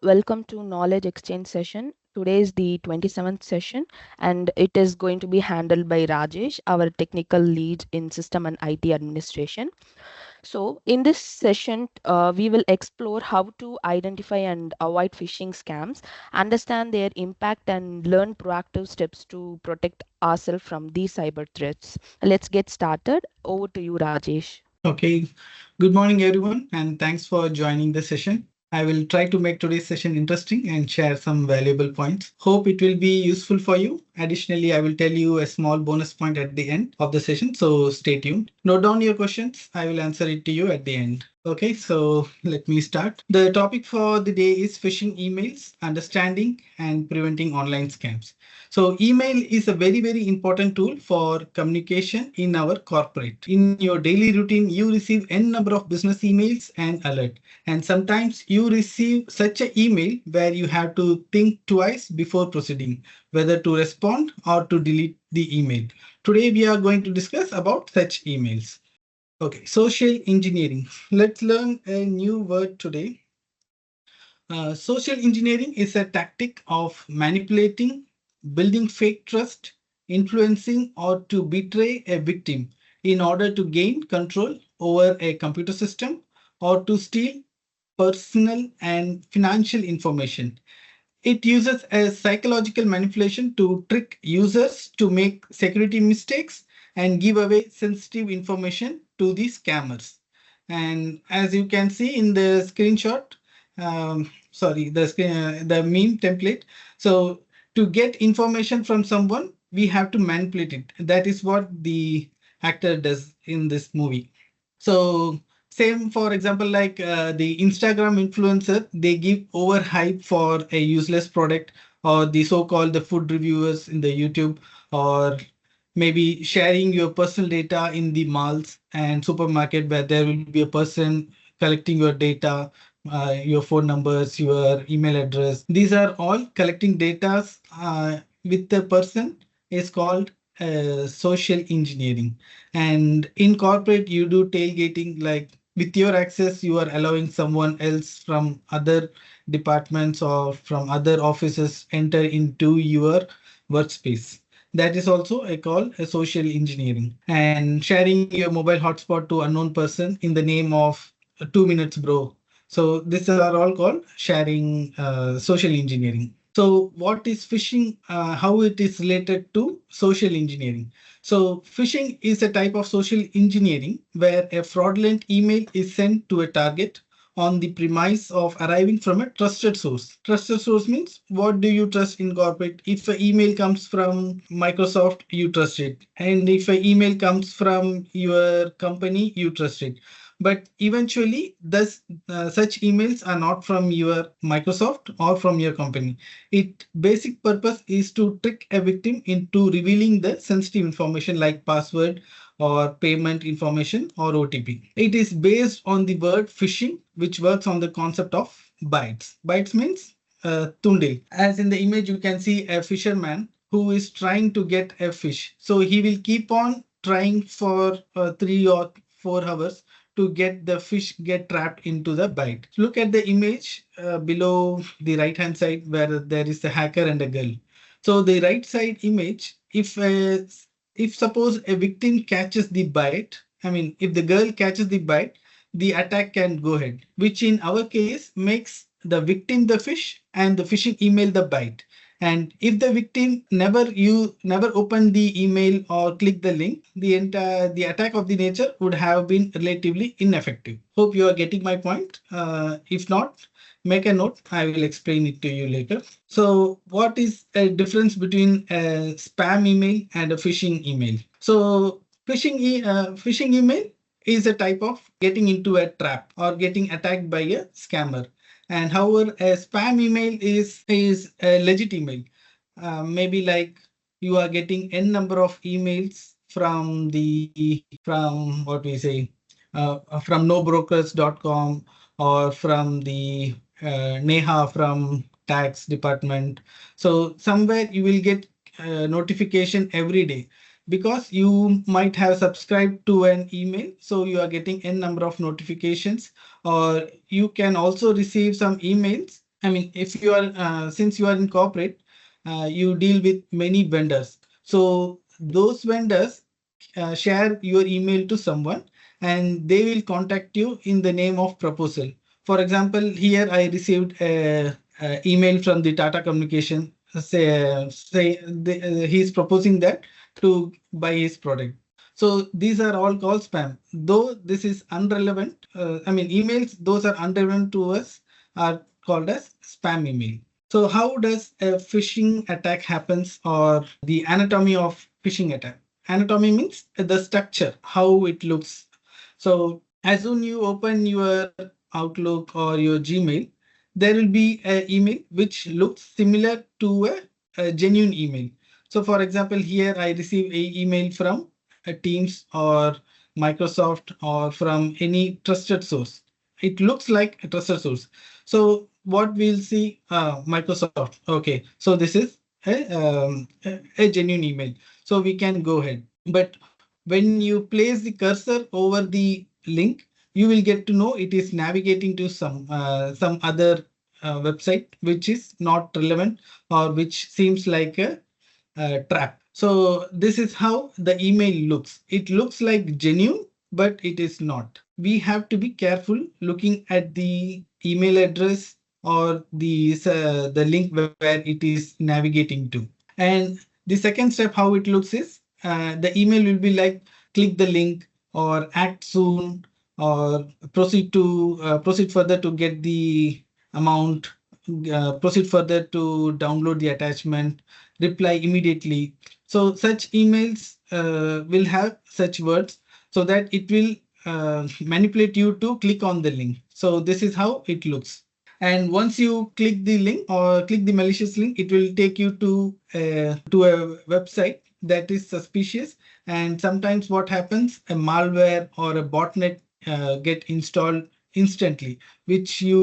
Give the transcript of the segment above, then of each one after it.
welcome to Knowledge Exchange session. Today is the 27th session and it is going to be handled by Rajesh, our technical lead in system and IT administration. So, in this session, we will explore how to identify and avoid phishing scams, understand their impact, and learn proactive steps to protect ourselves from these cyber threats. Let's get started. Over to you, Rajesh. Okay, good morning, everyone, and thanks for joining the session. I will try to make today's session interesting and share some valuable points. Hope it will be useful for you. Additionally, I will tell you a small bonus point at the end of the session, so stay tuned. Note down your questions. I will answer it to you at the end. Okay, so let me start. The topic for the day is phishing emails, understanding and preventing online scams. So email is a very important tool for communication in our corporate. In your daily routine, you receive n number of business emails and alert. And sometimes you receive such an email where you have to think twice before proceeding, whether to respond or to delete the email. Today we are going to discuss about such emails. Okay, social engineering. Let's learn a new word today. Social engineering is a tactic of manipulating, building fake trust, influencing, or to betray a victim in order to gain control over a computer system or to steal personal and financial information. It uses a psychological manipulation to trick users to make security mistakes and give away sensitive information to the scammers. And as you can see in the screenshot, the meme template. So to get information from someone, we have to manipulate it. That is what the actor does in this movie. So same, for example, like the Instagram influencer, they give overhype for a useless product, or the so-called the food reviewers in the YouTube, or maybe sharing your personal data in the malls and supermarket where there will be a person collecting your data, your phone numbers, your email address. These are all collecting data with the person is called social engineering. And in corporate, you do tailgating, like with your access, you are allowing someone else from other departments or from other offices enter into your workspace. That is also a call a social engineering. And sharing your mobile hotspot to unknown person in the name of 2 minutes, bro. So these are all called sharing social engineering. So what is phishing? How it is related to social engineering? So phishing is a type of social engineering where a fraudulent email is sent to a target on the premise of arriving from a trusted source. Trusted source means what do you trust in corporate? If an email comes from Microsoft, you trust it. And if an email comes from your company, you trust it. But eventually, such emails are not from your Microsoft or from your company. Its basic purpose is to trick a victim into revealing the sensitive information like password or payment information or OTP. It is based on the word phishing, which works on the concept of bytes. Bytes means tundil. As in the image, you can see a fisherman who is trying to get a fish. So he will keep on trying for 3 or 4 hours to get the fish get trapped into the bite. Look at the image below the right hand side where there is a hacker and a girl. So the right side image, if suppose a victim catches the bite, I mean if the girl catches the bite, the attack can go ahead, which in our case makes the victim the fish and the phishing email the bite. And if the victim never open the email or click the link, the attack of the nature would have been relatively ineffective. Hope you are getting my point. If not, make a note. I will explain it to you later. So, what is a difference between a spam email and a phishing email? So, phishing email is a type of getting into a trap or getting attacked by a scammer. And however, a spam email is a legit email. Maybe like you are getting n number of emails from what we say from nobrokers.com or from the Neha from tax department. So somewhere you will get notification every day because you might have subscribed to an email, so you are getting n number of notifications. Or you can also receive some emails I mean, if you are since you are in corporate, you deal with many vendors. So those vendors share your email to someone, and they will contact you in the name of proposal. For example, here I received a email from the Tata Communication, he's proposing that to buy his product. So these are all called spam. Though this is unrelevant, I mean, emails, those are unrelevant to us, are called as spam email. So how does a phishing attack happens, or the anatomy of phishing attack? Anatomy means the structure, how it looks. So as soon you open your Outlook or your Gmail, there will be an email which looks similar to a genuine email. So for example, here I receive a email from a Teams or Microsoft or from any trusted source. It looks like a trusted source. So what we'll see, Microsoft. Okay, so this is a genuine email. So we can go ahead. But when you place the cursor over the link, you will get to know it is navigating to some other website which is not relevant, or which seems like a trap. So this is how the email looks. It looks like genuine, but it is not. We have to be careful looking at the email address or the link where it is navigating to. And the second step, how it looks is, the email will be like, click the link, or act soon, or proceed further to get the amount, proceed further to download the attachment, reply immediately. So such emails will have such words, so that it will manipulate you to click on the link. So this is how it looks. And once you click the link or click the malicious link, it will take you to a website that is suspicious. And sometimes what happens, a malware or a botnet get installed instantly, which you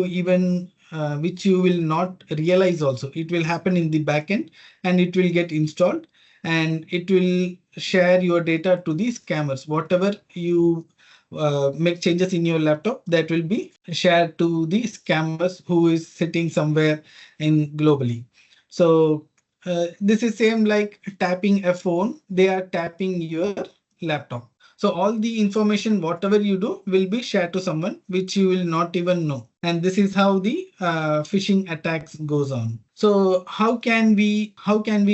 will not realize. Also, it will happen in the backend, and it will get installed, and it will share your data to the scammers. Whatever you make changes in your laptop, that will be shared to the scammers who is sitting somewhere in globally. So this is same like tapping a phone. They are tapping your laptop. So all the information, whatever you do, will be shared to someone which you will not even know. And this is how the phishing attacks goes on. So how can we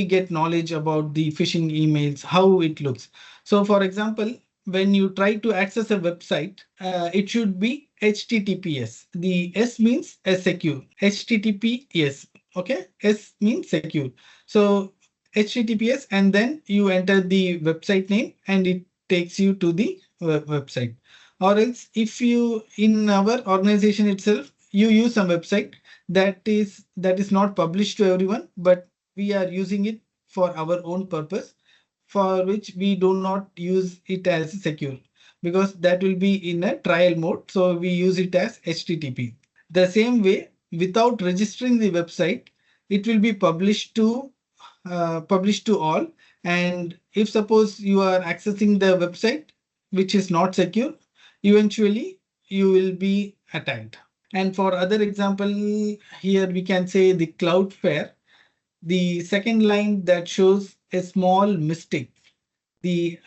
get knowledge about the phishing emails, how it looks? So for example, when you try to access a website, it should be HTTPS. The S means a secure. HTTPS. Okay, S means secure. So HTTPS, and then you enter the website name, and it takes you to the website. Or else, if you in our organization itself, you use some website that is not published to everyone, but we are using it for our own purpose, for which we do not use it as secure, because that will be in a trial mode. So we use it as HTTP. The same way, without registering the website, it will be published to all. And if suppose you are accessing the website which is not secure, eventually you will be attacked. And for other example, here we can say the Cloudflare, the second line that shows a small mistake, the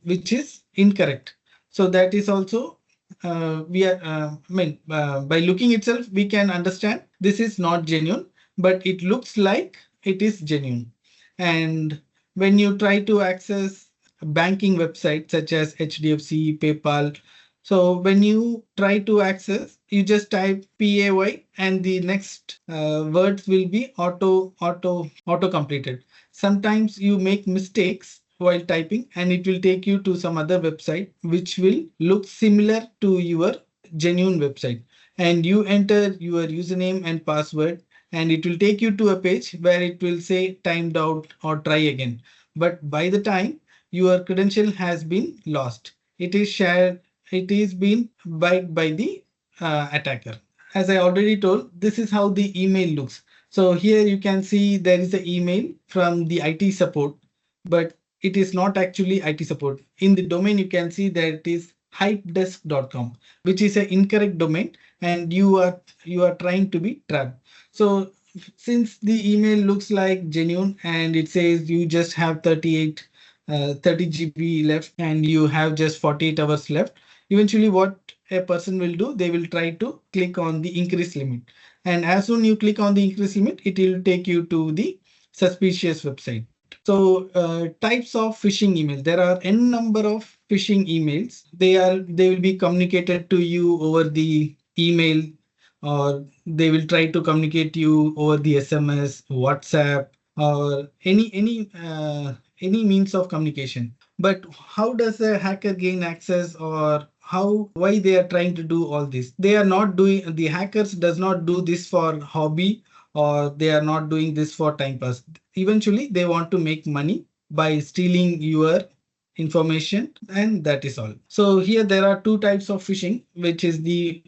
which is incorrect. So that is also, we are I mean, by looking itself we can understand this is not genuine, but it looks like it is genuine. And when you try to access banking websites such as HDFC, PayPal, so when you try to access, you just type PAY, and the next words will be auto completed. Sometimes you make mistakes while typing, and it will take you to some other website which will look similar to your genuine website. And you enter your username and password, and it will take you to a page where it will say timed out or try again. But by the time, your credential has been lost, it is shared, it is been by the attacker. As I already told, this is how the email looks. So here you can see there is an email from the IT support, but it is not actually IT support. In the domain, you can see that it is hypedesk.com, which is an incorrect domain, and you are trying to be trapped. So since the email looks like genuine and it says you just have 30 GB left and you have just 48 hours left, eventually what a person will do, they will try to click on the increase limit. And as soon you click on the increase limit, it will take you to the suspicious website. So types of phishing email. There are n number of phishing emails. They will be communicated to you over the email, or they will try to communicate you over the SMS, WhatsApp, or any means of communication. But how does a hacker gain access, or how why they are trying to do all this? They are not doing the hackers does not do this for hobby, or they are not doing this for time pass. Eventually, they want to make money by stealing your information, and that is all. So here there are two types of phishing, which is the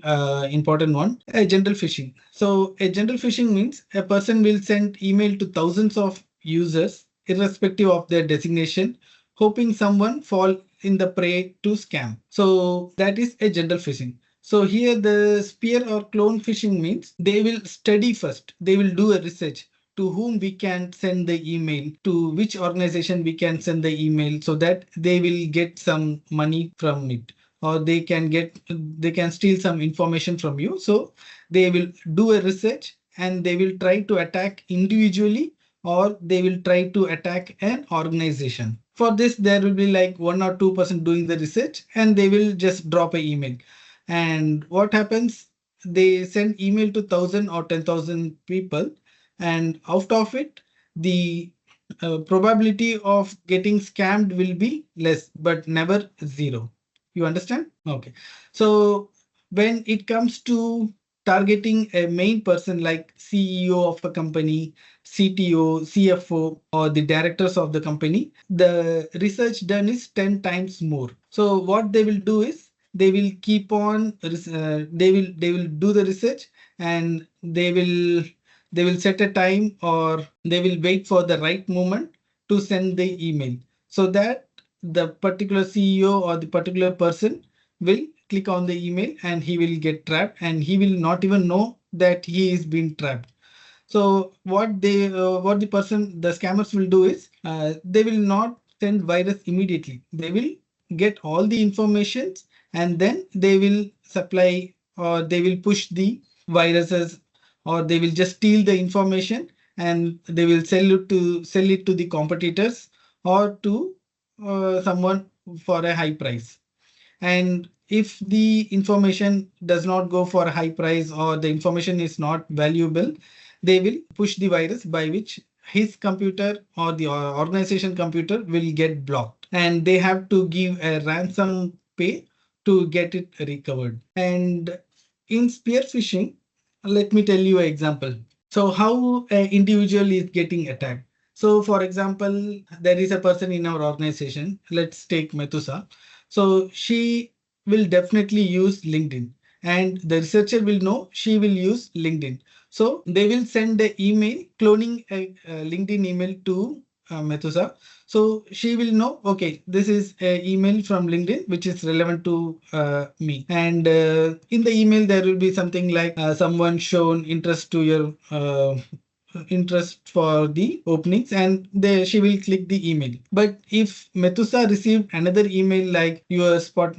important one, a general phishing. So a general phishing means a person will send email to thousands of users irrespective of their designation, hoping someone fall in the prey to scam. So that is a general phishing. So here the spear or clone phishing means they will study first, they will do a research to whom we can send the email, to which organization we can send the email, so that they will get some money from it, or they can steal some information from you. So they will do a research and they will try to attack individually, or they will try to attack an organization. For this, there will be like 1 or 2% doing the research and they will just drop an email. And what happens? They send email to 1,000 or 10,000 people, and out of it, the probability of getting scammed will be less, but never zero. You understand? Okay. So when it comes to targeting a main person like CEO of a company, CTO, CFO, or the directors of the company, the research done is 10 times more. So what they will do is they will keep on they will do the research, and they will set a time, or they will wait for the right moment to send the email, so that the particular CEO or the particular person will click on the email and he will get trapped, and he will not even know that he is being trapped. So what the scammers will do is they will not send virus immediately. They will get all the informations, and then they will supply, or they will push the viruses, or they will just steal the information, and they will sell it to the competitors, or to someone for a high price. And if the information does not go for a high price, or the information is not valuable, they will push the virus by which his computer or the organization computer will get blocked, and they have to give a ransom pay to get it recovered. And in spear phishing, let me tell you an example. So how an individual is getting attacked. So for example, there is a person in our organization. Let's take Metusa. So she will definitely use LinkedIn, and the researcher will know she will use LinkedIn. So they will send an email cloning a LinkedIn email to Metusa. So she will know, okay, this is an email from LinkedIn which is relevant to me. And in the email, there will be something like someone shown interest to your interest for the openings, and she will click the email. But if Metusa received another email like your spot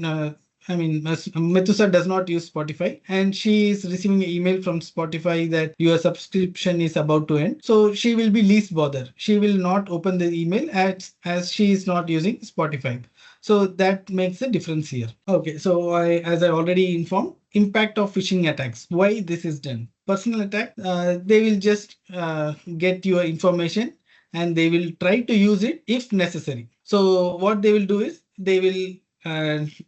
Metusa does not use Spotify, and she is receiving an email from Spotify that your subscription is about to end. So she will be least bother. She will not open the email as she is not using Spotify. So that makes a difference here. Okay, so as I already informed, impact of phishing attacks. Why this is done? Personal attack. They will just get your information, and they will try to use it if necessary. So what they will do is they will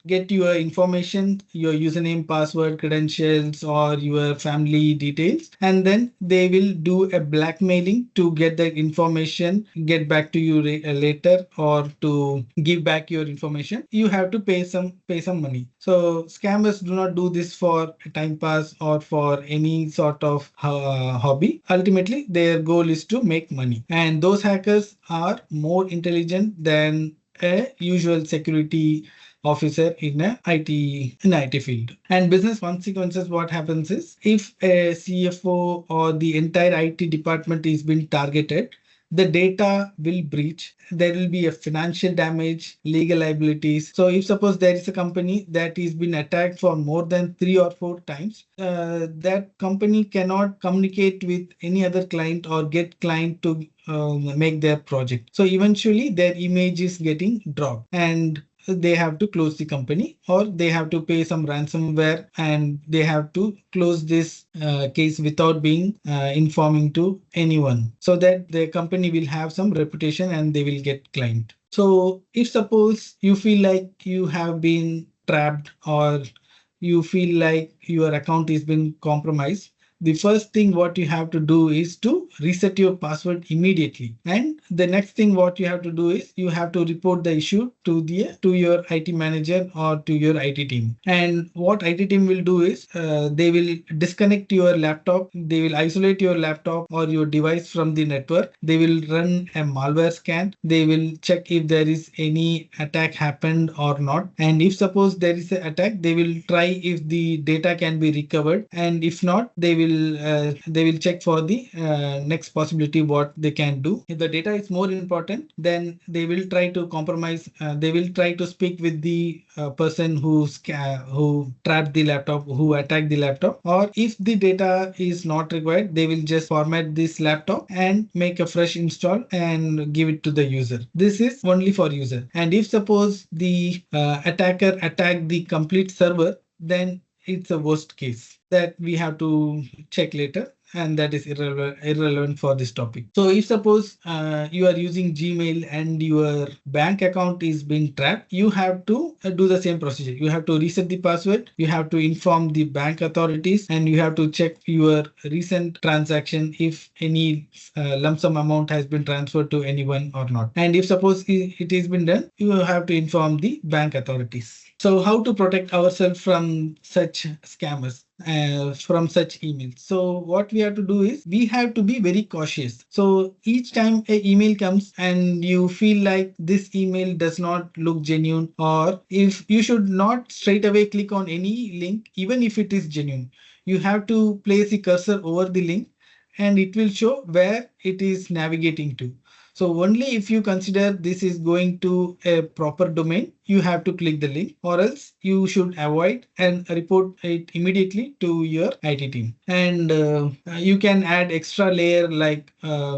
get your information, your username, password, credentials, or your family details, and then they will do a blackmailing to get the information, get back to you later, or to give back your information. You have to pay some money. So scammers do not do this for time pass or for any sort of hobby. Ultimately, their goal is to make money, and those hackers are more intelligent than a usual security officer in a IT field. And business consequences, what happens is if a CFO or the entire IT department is being targeted, the data will breach. There will be a financial damage, legal liabilities. So if suppose there is a company that is been attacked for more than 3 or 4 times, that company cannot communicate with any other client or get client to make their project. So eventually their image is getting dropped, and they have to close the company, or they have to pay some ransomware, and they have to close this case without being informing to anyone, so that the company will have some reputation and they will get client. So if suppose you feel like you have been trapped, or you feel like your account is been compromised, the first thing what you have to do is to reset your password immediately. And the next thing what you have to do is you have to report the issue to your IT manager or to your IT team. And what IT team will do is they will disconnect your laptop, they will isolate your laptop or your device from the network, they will run a malware scan, they will check if there is any attack happened or not. And if suppose there is an attack, they will try if the data can be recovered, and if not, they will check for the next possibility what they can do. If the data is more important, then they will try to compromise. They will try to speak with the person who trapped the laptop, who attacked the laptop. Or if the data is not required, they will just format this laptop and make a fresh install and give it to the user. This is only for user. And if suppose the attacker attacked the complete server, then it's a worst case that we have to check later, and that is irrelevant for this topic. So if suppose you are using Gmail and your bank account is being trapped, you have to do the same procedure. You have to reset the password, you have to inform the bank authorities, and you have to check your recent transaction if any lump sum amount has been transferred to anyone or not. And if suppose it has been done, you have to inform the bank authorities. So how to protect ourselves from such scammers, from such emails? So what we have to do is we have to be very cautious. So each time a email comes and you feel like this email does not look genuine, or if you should not straight away click on any link, even if it is genuine, you have to place the cursor over the link and it will show where it is navigating to. So only if you consider this is going to a proper domain, you have to click the link, or else you should avoid and report it immediately to your IT team. And you can add extra layer like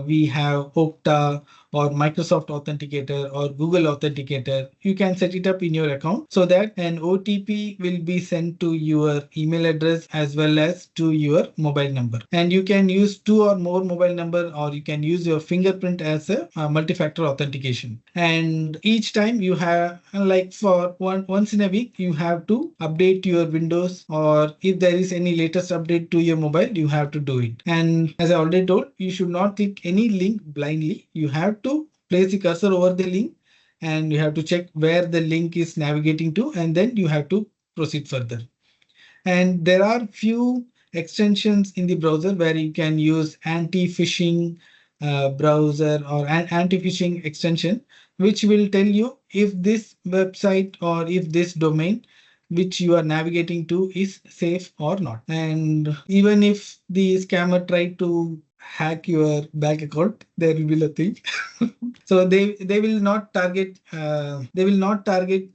we have Okta or Microsoft Authenticator or Google Authenticator. You can set it up in your account so that an OTP will be sent to your email address as well as to your mobile number. And you can use 2 or more mobile number, or you can use your fingerprint as a multi-factor authentication. And each time you have, like for once in a week, you have to update your Windows, or if there is any latest update to your mobile, you have to do it. And as I already told, you should not click any link blindly. You have to place the cursor over the link, and you have to check where the link is navigating to, and then you have to proceed further. And there are few extensions in the browser where you can use anti-phishing browser or an anti-phishing extension, which will tell you if this website or if this domain which you are navigating to is safe or not. And even if the scammer try to hack your bank account, there will be nothing. So they will not target,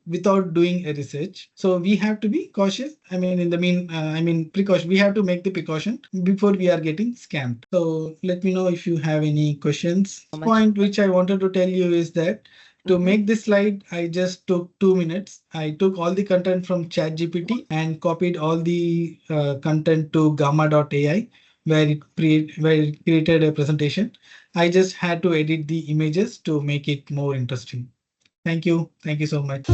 without doing a research. So we have to be cautious. I mean, in the precaution. We have to make the precaution before we are getting scammed. So let me know if you have any questions. So much. Point which I wanted to tell you is that to Mhm. make this slide, I just took 2 minutes. I took all the content from ChatGPT and copied all the content to gamma.ai, where it created a presentation. I just had to edit the images to make it more interesting. Thank you. Thank you so much.